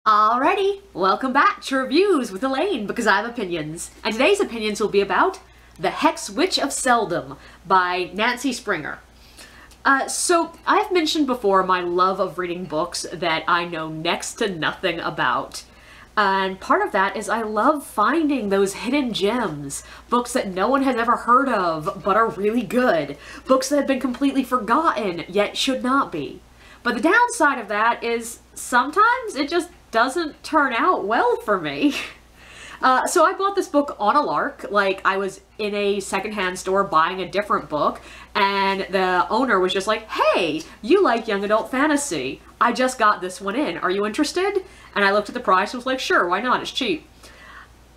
Alrighty, welcome back to Reviews with Elaine, because I have opinions. And today's opinions will be about The Hex Witch of Seldom by Nancy Springer. So, I've mentioned before my love of reading books that I know next to nothing about. And part of that is I love finding those hidden gems. Books that no one has ever heard of, but are really good. Books that have been completely forgotten, yet should not be. But the downside of that is sometimes it just doesn't turn out well for me. So I bought this book on a lark, like I was in a secondhand store buying a different book, and the owner was just like, "Hey, you like young adult fantasy. I just got this one in. Are you interested?" And I looked at the price and was like, "Sure, why not? It's cheap."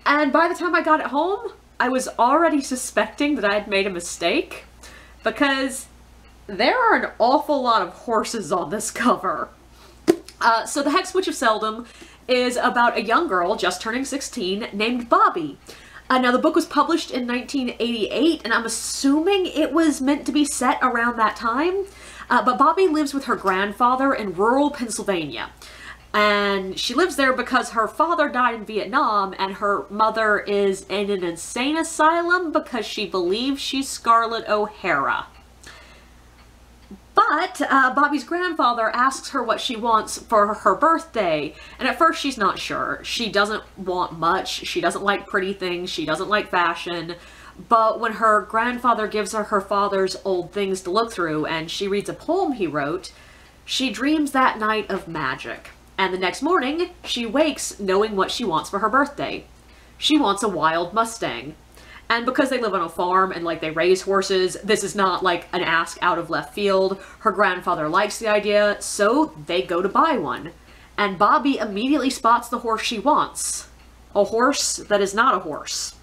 And by the time I got it home, I was already suspecting that I had made a mistake, because there are an awful lot of horses on this cover. So The Hex Witch of Seldom is about a young girl just turning 16 named Bobby. Now the book was published in 1988, and I'm assuming it was meant to be set around that time. But Bobby lives with her grandfather in rural Pennsylvania. And she lives there because her father died in Vietnam, and her mother is in an insane asylum because she believes she's Scarlett O'Hara. But Bobby's grandfather asks her what she wants for her birthday, and at first she's not sure. She doesn't want much, she doesn't like pretty things, she doesn't like fashion, but when her grandfather gives her her father's old things to look through and she reads a poem he wrote, she dreams that night of magic. And the next morning, she wakes knowing what she wants for her birthday. She wants a wild Mustang. And because they live on a farm and, like, they raise horses, this is not, like, an ask out of left field. Her grandfather likes the idea, so they go to buy one. And Bobby immediately spots the horse she wants. A horse that is not a horse.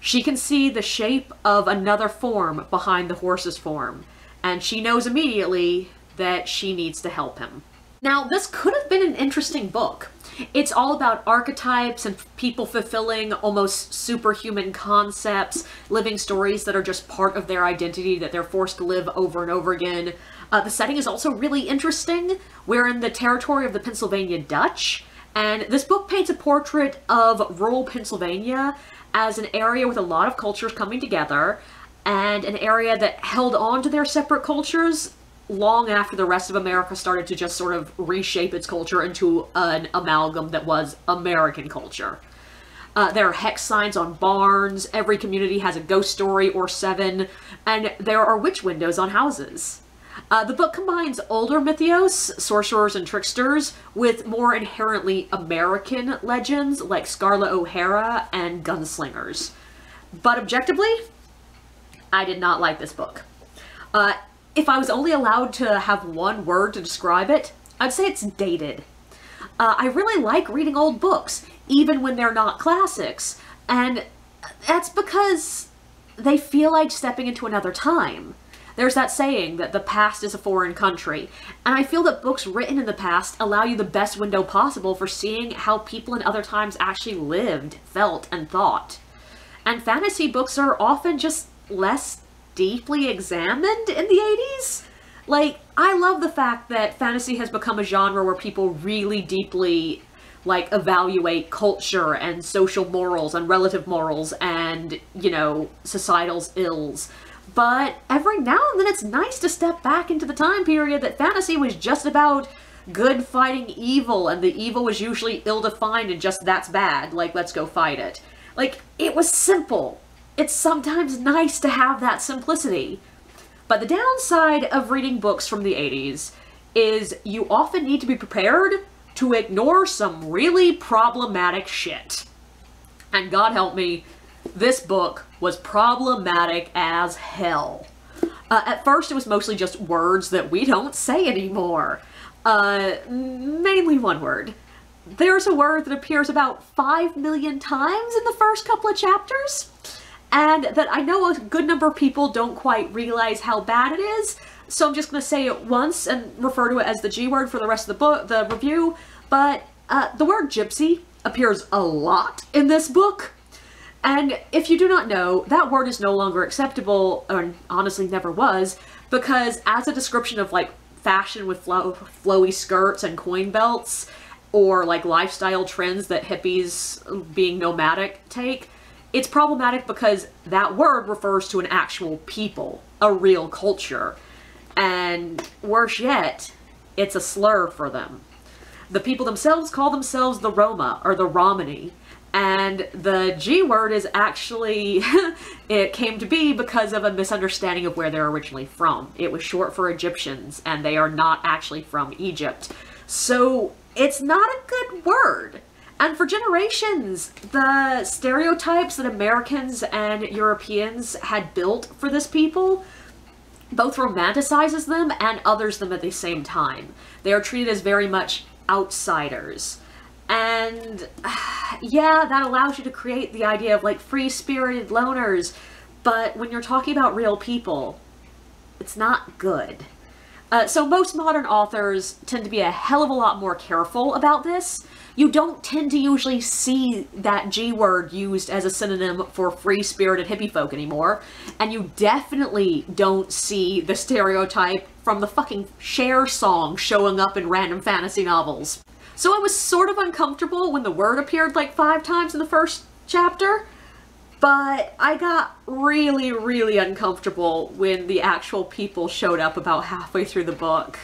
She can see the shape of another form behind the horse's form. And she knows immediately that she needs to help him. Now, this could have been an interesting book. It's all about archetypes and people fulfilling almost superhuman concepts, living stories that are just part of their identity that they're forced to live over and over again. The setting is also really interesting. We're in the territory of the Pennsylvania Dutch, and this book paints a portrait of rural Pennsylvania as an area with a lot of cultures coming together, and an area that held on to their separate cultures long after the rest of America started to just sort of reshape its culture into an amalgam that was American culture. There are hex signs on barns, every community has a ghost story or 7, and there are witch windows on houses. The book combines older mythos, sorcerers and tricksters, with more inherently American legends like Scarlett O'Hara and gunslingers. But objectively, I did not like this book. If I was only allowed to have one word to describe it, I'd say it's dated. I really like reading old books, even when they're not classics, and that's because they feel like stepping into another time. There's that saying that the past is a foreign country, and I feel that books written in the past allow you the best window possible for seeing how people in other times actually lived, felt, and thought. And fantasy books are often just less deeply examined in the 80s. Like, I love the fact that fantasy has become a genre where people really deeply, like, evaluate culture and social morals and relative morals and, you know, societal ills. But every now and then it's nice to step back into the time period that fantasy was just about good fighting evil, and the evil was usually ill-defined and just that's bad, like, let's go fight it. Like, it was simple. It's sometimes nice to have that simplicity. But the downside of reading books from the 80s is you often need to be prepared to ignore some really problematic shit. And God help me, this book was problematic as hell. At first it was mostly just words that we don't say anymore. Mainly one word. There's a word that appears about 5 million times in the first couple of chapters, and that I know a good number of people don't quite realize how bad it is, so I'm just going to say it once and refer to it as the G word for the rest of the book, the review. But the word gypsy appears a lot in this book, and if you do not know, that word is no longer acceptable, or honestly never was, because as a description of, like, fashion with flowy skirts and coin belts, or like lifestyle trends that hippies being nomadic take, it's problematic because that word refers to an actual people, a real culture. And worse yet, it's a slur for them. The people themselves call themselves the Roma, or the Romani. And the G word is actually, it came to be because of a misunderstanding of where they're originally from. It was short for Egyptians, and they are not actually from Egypt. So it's not a good word. And for generations, the stereotypes that Americans and Europeans had built for this people both romanticizes them and others them at the same time. They are treated as very much outsiders. And yeah, that allows you to create the idea of like free-spirited loners, but when you're talking about real people, it's not good. So most modern authors tend to be a hell of a lot more careful about this. You don't tend to usually see that G word used as a synonym for free-spirited hippie folk anymore, and you definitely don't see the stereotype from the fucking Cher song showing up in random fantasy novels. So I was sort of uncomfortable when the word appeared like 5 times in the first chapter, but I got really, really uncomfortable when the actual people showed up about halfway through the book.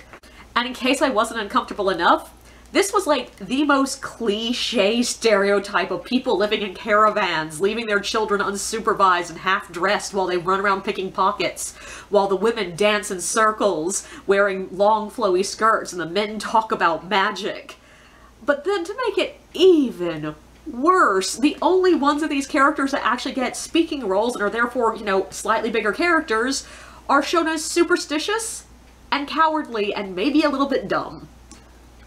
And in case I wasn't uncomfortable enough, this was like the most cliche stereotype of people living in caravans, leaving their children unsupervised and half-dressed while they run around picking pockets, while the women dance in circles, wearing long flowy skirts, and the men talk about magic. But then to make it even worse, the only ones of these characters that actually get speaking roles and are therefore, you know, slightly bigger characters are shown as superstitious and cowardly and maybe a little bit dumb.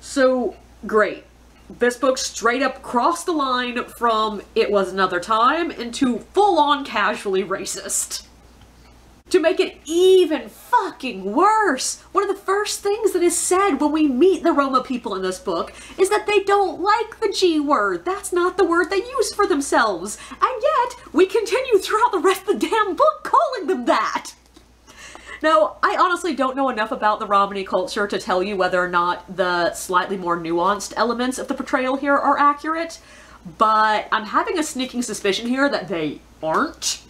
So, great. This book straight up crossed the line from it was another time into full-on casually racist. To make it even fucking worse, one of the first things that is said when we meet the Roma people in this book is that they don't like the G word. That's not the word they use for themselves. And yet, we continue throughout the rest of the damn book calling them that. Now, I honestly don't know enough about the Romani culture to tell you whether or not the slightly more nuanced elements of the portrayal here are accurate, but I'm having a sneaking suspicion here that they aren't.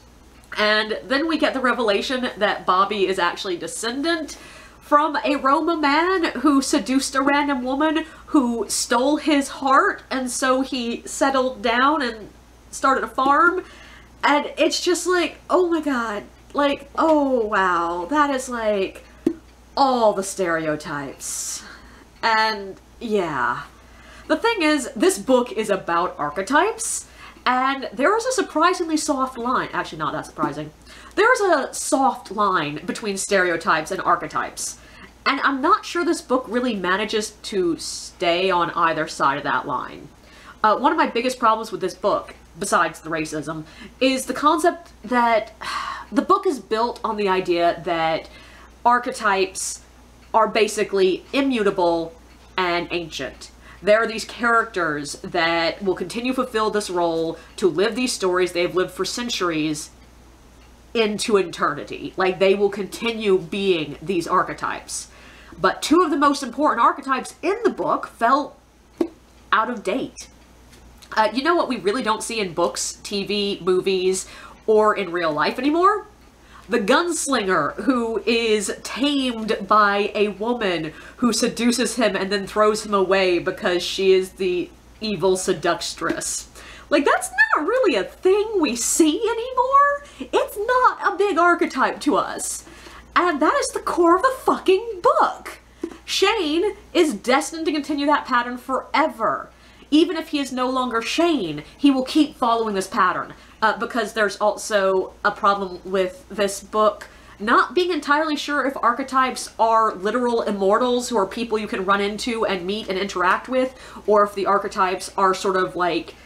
And then we get the revelation that Bobby is actually descendant from a Roma man who seduced a random woman who stole his heart, and so he settled down and started a farm. And it's just like, oh my god, like, oh wow, that is like all the stereotypes. And yeah. The thing is, this book is about archetypes, and there is a surprisingly soft line, actually not that surprising, there's a soft line between stereotypes and archetypes, and I'm not sure this book really manages to stay on either side of that line. One of my biggest problems with this book, besides the racism, is the concept that the book is built on the idea that archetypes are basically immutable and ancient. There are these characters that will continue to fulfill this role, to live these stories they've lived for centuries into eternity. Like, they will continue being these archetypes. But 2 of the most important archetypes in the book felt out of date. You know what we really don't see in books, TV, movies, or in real life anymore? The gunslinger who is tamed by a woman who seduces him and then throws him away because she is the evil seductress. Like, that's not really a thing we see anymore. It's not a big archetype to us. And that is the core of the fucking book. Shane is destined to continue that pattern forever. Even if he is no longer Shane, he will keep following this pattern. Because there's also a problem with this book not being entirely sure if archetypes are literal immortals who are people you can run into and meet and interact with, or if the archetypes are sort of like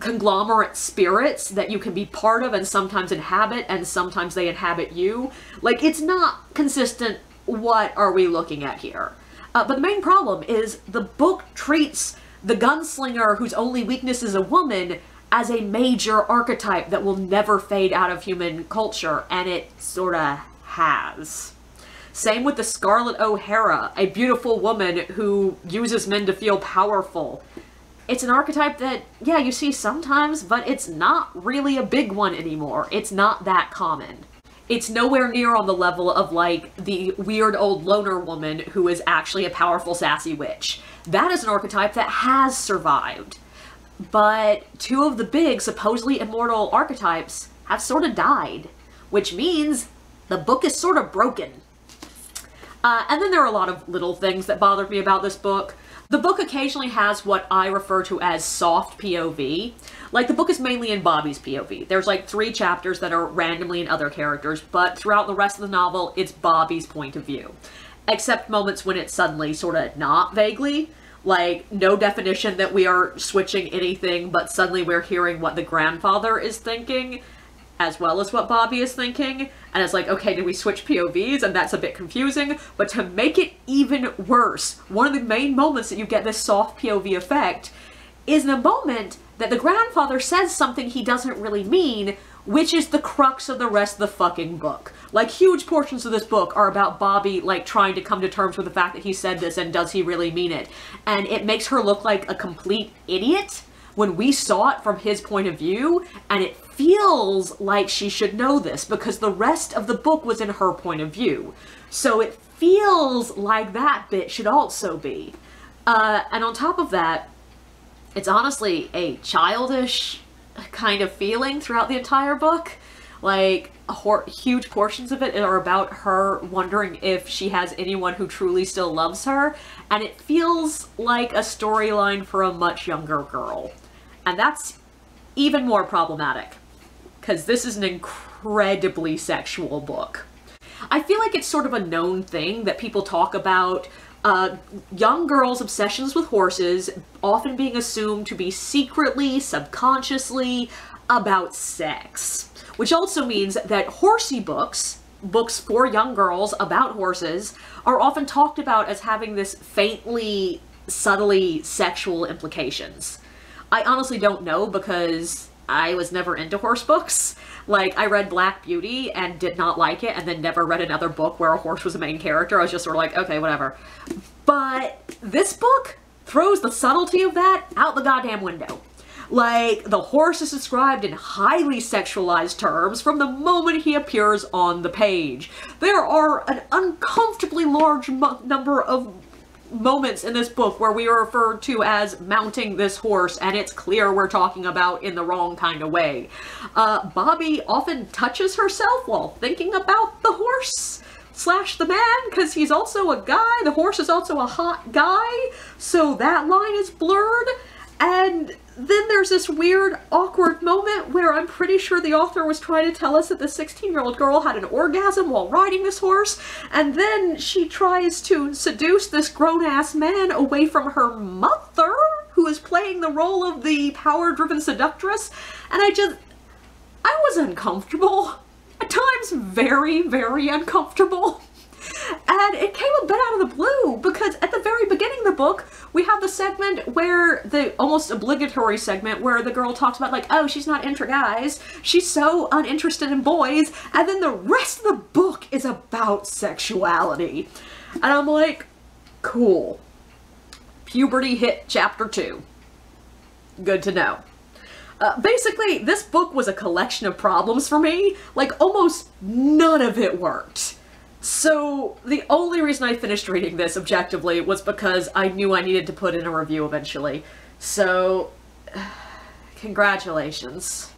conglomerate spirits that you can be part of and sometimes inhabit, and sometimes they inhabit you. Like, it's not consistent. What are we looking at here? But the main problem is the book treats the gunslinger whose only weakness is a woman as a major archetype that will never fade out of human culture, and it sorta has. Same with the Scarlet O'Hara, a beautiful woman who uses men to feel powerful. It's an archetype that, yeah, you see sometimes, but it's not really a big one anymore. It's not that common. It's nowhere near on the level of, like, the weird old loner woman who is actually a powerful, sassy witch. That is an archetype that has survived. But two of the big, supposedly immortal archetypes have sort of died, which means the book is sort of broken. And then there are a lot of little things that bothered me about this book. The book occasionally has what I refer to as soft POV. Like, the book is mainly in Bobby's POV. There's like 3 chapters that are randomly in other characters, but throughout the rest of the novel, it's Bobby's point of view. Except moments when it's suddenly sort of not vaguely. Like, no definition that we are switching anything, but suddenly we're hearing what the grandfather is thinking, as well as what Bobby is thinking, and it's like, okay, did we switch POVs? And that's a bit confusing, but to make it even worse, one of the main moments that you get this soft POV effect is the moment that the grandfather says something he doesn't really mean, which is the crux of the rest of the fucking book. Like, huge portions of this book are about Bobby, like, trying to come to terms with the fact that he said this, and does he really mean it? And it makes her look like a complete idiot when we saw it from his point of view, and it feels like she should know this because the rest of the book was in her point of view. So it feels like that bit should also be. And on top of that, it's honestly a childish kind of feeling throughout the entire book. Like, huge portions of it are about her wondering if she has anyone who truly still loves her, and it feels like a storyline for a much younger girl. And that's even more problematic, because this is an incredibly sexual book. I feel like it's sort of a known thing that people talk about young girls' obsessions with horses often being assumed to be secretly, subconsciously about sex. Which also means that horsey books, books for young girls about horses, are often talked about as having this faintly, subtly sexual implications. I honestly don't know because I was never into horse books. Like, I read Black Beauty and did not like it, and then never read another book where a horse was the main character. I was just sort of like, okay, whatever. But this book throws the subtlety of that out the goddamn window. Like, the horse is described in highly sexualized terms from the moment he appears on the page. There are an uncomfortably large number of moments in this book where we are referred to as mounting this horse, and it's clear we're talking about in the wrong kind of way. Bobby often touches herself while thinking about the horse slash the man, because he's also a guy. The horse is also a hot guy, so that line is blurred. And then there's this weird, awkward moment where I'm pretty sure the author was trying to tell us that the 16-year-old girl had an orgasm while riding this horse, and then she tries to seduce this grown-ass man away from her mother, who is playing the role of the power-driven seductress, and I was uncomfortable. At times, very, very uncomfortable. And it came a bit out of the blue, because at the very beginning of the book, we have the segment where, the almost obligatory segment, where the girl talks about, like, oh, she's not into guys, she's so uninterested in boys, and then the rest of the book is about sexuality. And I'm like, cool. Puberty hit chapter 2. Good to know. Basically, this book was a collection of problems for me. Like, almost none of it worked. So, the only reason I finished reading this objectively was because I knew I needed to put in a review eventually. So, congratulations.